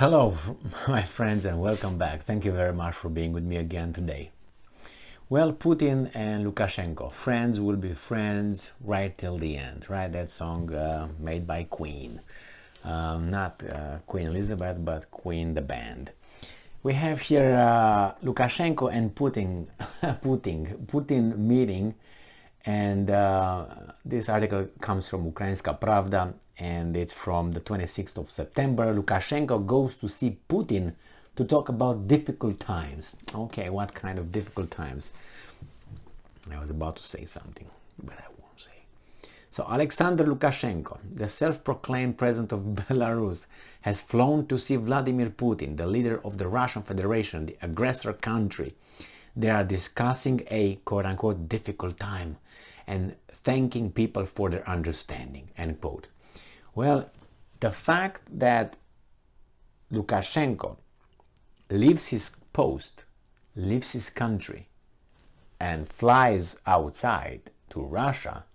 Hello, my friends, and welcome back. Thank you very much for being with me again today. Well, Putin and Lukashenko, friends will be friends right till the end, right? That song made by Queen. Not Queen Elizabeth, but Queen the band. We have here Lukashenko and Putin meeting, and this article comes from Ukrainska Pravda, and it's from the 26th of September. Lukashenko goes to see Putin to talk about difficult times. Okay, what kind of difficult times? I was about to say something, but I won't say. So Alexander Lukashenko, the self-proclaimed president of Belarus, has flown to see Vladimir Putin, the leader of the Russian Federation, the aggressor country. They are discussing a quote-unquote difficult time and thanking people for their understanding, end quote. Well, the fact that Lukashenko leaves his post, leaves his country, and flies outside to Russia,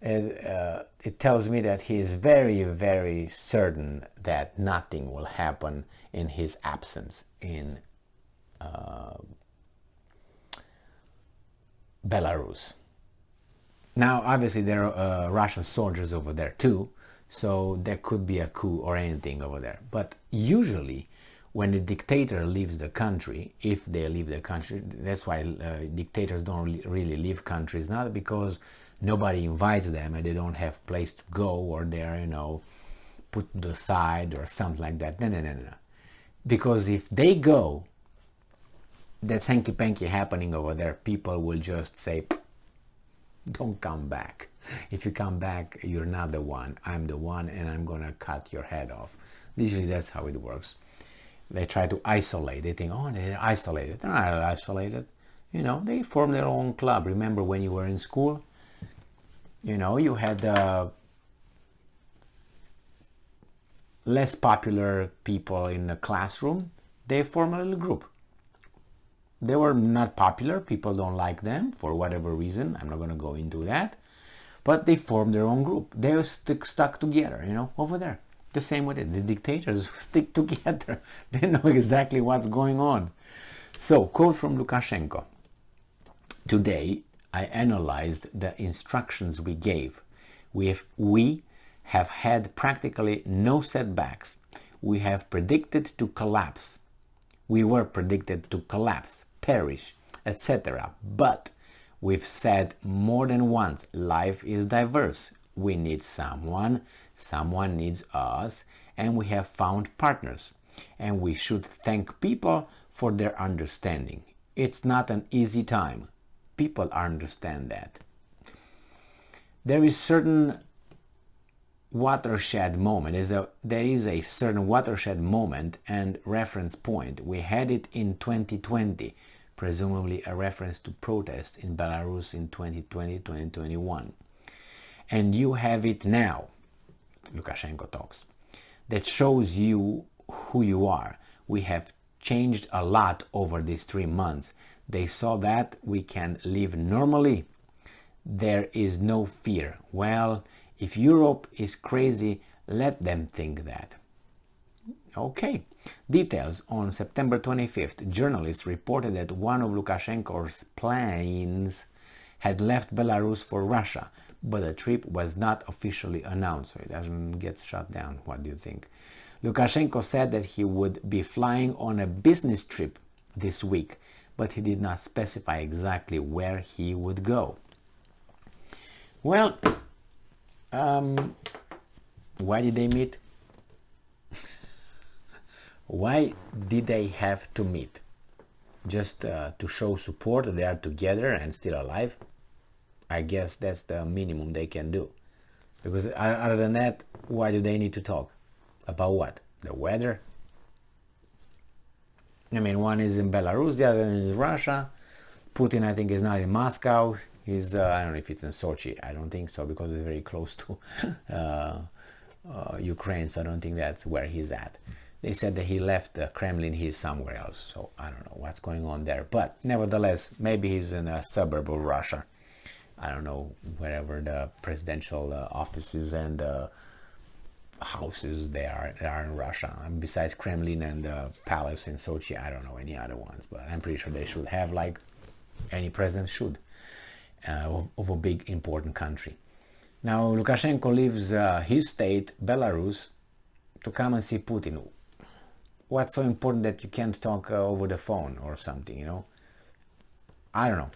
it tells me that he is very, very certain that nothing will happen in his absence in Belarus. Now, obviously, there are Russian soldiers over there too, so there could be a coup or anything over there. But usually, when the dictator leaves the country, if they leave the country, that's why dictators don't really leave countries, not because nobody invites them and they don't have place to go, or they're, put to the side or something like that. No. Because if they go, that's hanky-panky happening over there. People will just say, don't come back. If you come back, you're not the one. I'm the one, and I'm gonna cut your head off. Usually that's how it works. They try to isolate. They think, oh, they're isolated. They're not isolated. They form their own club. Remember when you were in school? You had less popular people in the classroom. They form a little group. They were not popular. People don't like them for whatever reason. I'm not going to go into that. But they formed their own group. They're stuck together, over there. The same with it. The dictators stick together. They know exactly what's going on. So, quote from Lukashenko. Today, I analyzed the instructions we gave. We have had practically no setbacks. We have predicted to collapse. We were predicted to collapse, perish, etc. But we've said more than once, life is diverse. We need someone needs us, and we have found partners. And we should thank people for their understanding. It's not an easy time. People understand that. There is certain watershed moment. There is a certain watershed moment and reference point. We had it in 2020, presumably a reference to protests in Belarus in 2020-2021. And you have it now, Lukashenko talks, that shows you who you are. We have changed a lot over these 3 months. They saw that we can live normally. There is no fear. Well, if Europe is crazy, let them think that. Okay. Details. On September 25th, journalists reported that one of Lukashenko's planes had left Belarus for Russia, but the trip was not officially announced, so it doesn't get shut down. What do you think? Lukashenko said that he would be flying on a business trip this week, but he did not specify exactly where he would go. Well, why did they meet? Why did they have to meet? Just to show support that they are together and still alive? I guess that's the minimum they can do. Because other than that, why do they need to talk? About what? The weather? I mean, one is in Belarus, the other is Russia. Putin, I think, is not in Moscow. He's, I don't know if it's in Sochi. I don't think so, because it's very close to Ukraine, so I don't think that's where he's at. They said that he left the Kremlin, he's somewhere else, so I don't know what's going on there. But nevertheless, maybe he's in a suburb of Russia. I don't know, wherever the presidential offices and houses there are in Russia. And besides Kremlin and the palace in Sochi, I don't know any other ones, but I'm pretty sure they should have, like any president should, of a big important country. Now Lukashenko leaves his state, Belarus, to come and see Putin. What's so important that you can't talk over the phone or something, you know? I don't know.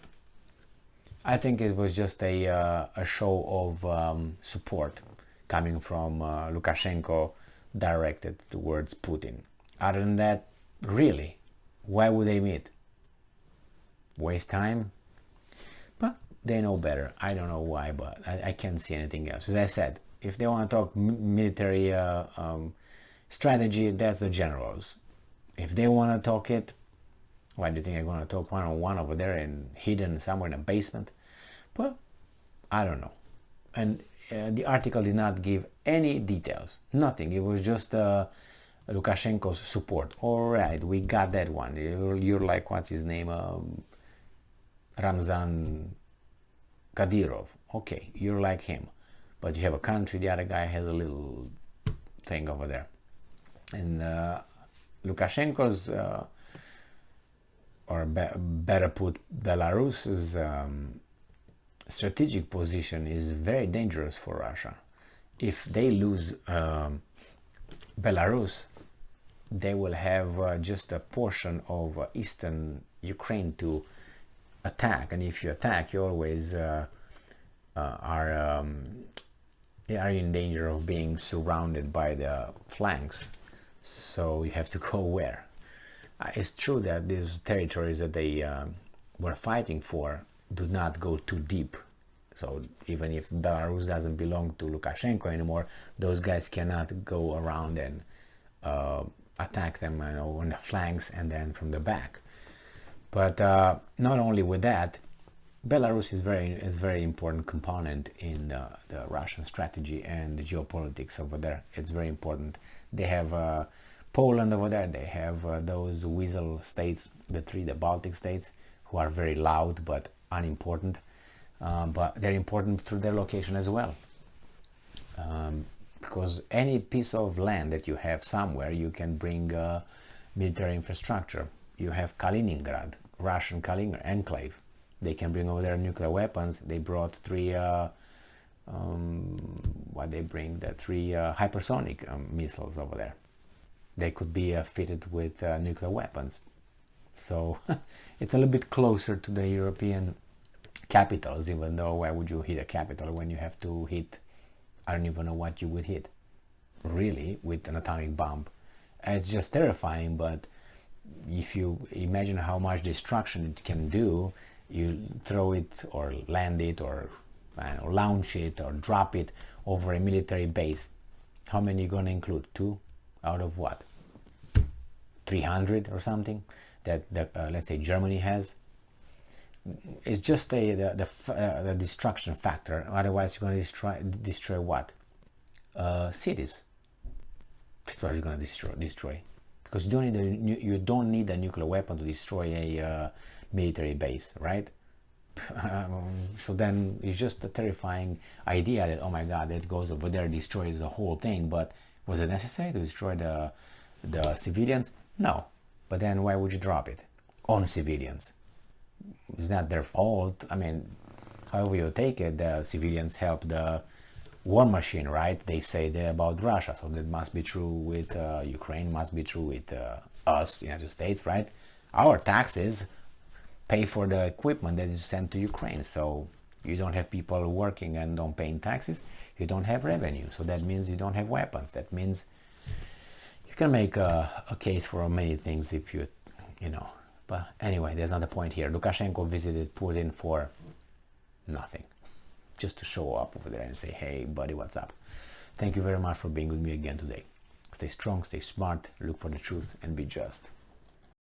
I think it was just a show of support coming from Lukashenko directed towards Putin. Other than that, really, why would they meet? Waste time? But they know better. I don't know why, but I can't see anything else. As I said, if they want to talk military strategy, that's the generals. If they want to talk it, why do you think they're going to talk one-on-one over there and hidden somewhere in a basement? Well, I don't know. And the article did not give any details, nothing. It was just Lukashenko's support. All right, we got that one. You're like, what's his name? Ramzan Kadyrov. Okay, you're like him. But you have a country, the other guy has a little thing over there. And Lukashenko's, or better put, Belarus's strategic position is very dangerous for Russia. If they lose Belarus, they will have just a portion of eastern Ukraine to attack, and if you attack, you always are in danger of being surrounded by the flanks. So you have to go where? It's true that these territories that they were fighting for do not go too deep. So even if Belarus doesn't belong to Lukashenko anymore, those guys cannot go around and attack them, you know, on the flanks and then from the back. But not only with that, Belarus is very important component in the Russian strategy and the geopolitics over there. It's very important. They have Poland over there. They have those weasel states, the Baltic states, who are very loud but unimportant. But they're important through their location as well. Because any piece of land that you have somewhere, you can bring military infrastructure. You have Kaliningrad, Russian Kaliningrad enclave. They can bring over there nuclear weapons. They brought three hypersonic missiles over there. They could be fitted with nuclear weapons. So it's a little bit closer to the European capitals, even though why would you hit a capital when you have to hit, I don't even know what you would hit, really, with an atomic bomb. It's just terrifying, but if you imagine how much destruction it can do, you throw it or land it or launch it or drop it over a military base. How many are you going to include? 2 out of what? 300 or something that let's say Germany has. It's just the destruction factor. Otherwise, you're going to destroy what? Cities. That's what you're going to destroy. Because you don't need a nuclear weapon to destroy a military base, right? So then it's just a terrifying idea that, oh my God, that goes over there, destroys the whole thing. But was it necessary to destroy the civilians? No. But then why would you drop it on civilians? It's not their fault. I mean, however you take it, the civilians help the war machine, right? They say they're about Russia, so that must be true with Ukraine, must be true with us, United States, right? Our taxes pay for the equipment that is sent to Ukraine, so you don't have people working and don't paying taxes, you don't have revenue, so that means you don't have weapons. That means you can make a case for many things if you know. But anyway, there's not the point here. Lukashenko visited Putin for nothing, just to show up over there and say, hey buddy, what's up? Thank you very much for being with me again today. Stay strong, stay smart, look for the truth, and be just.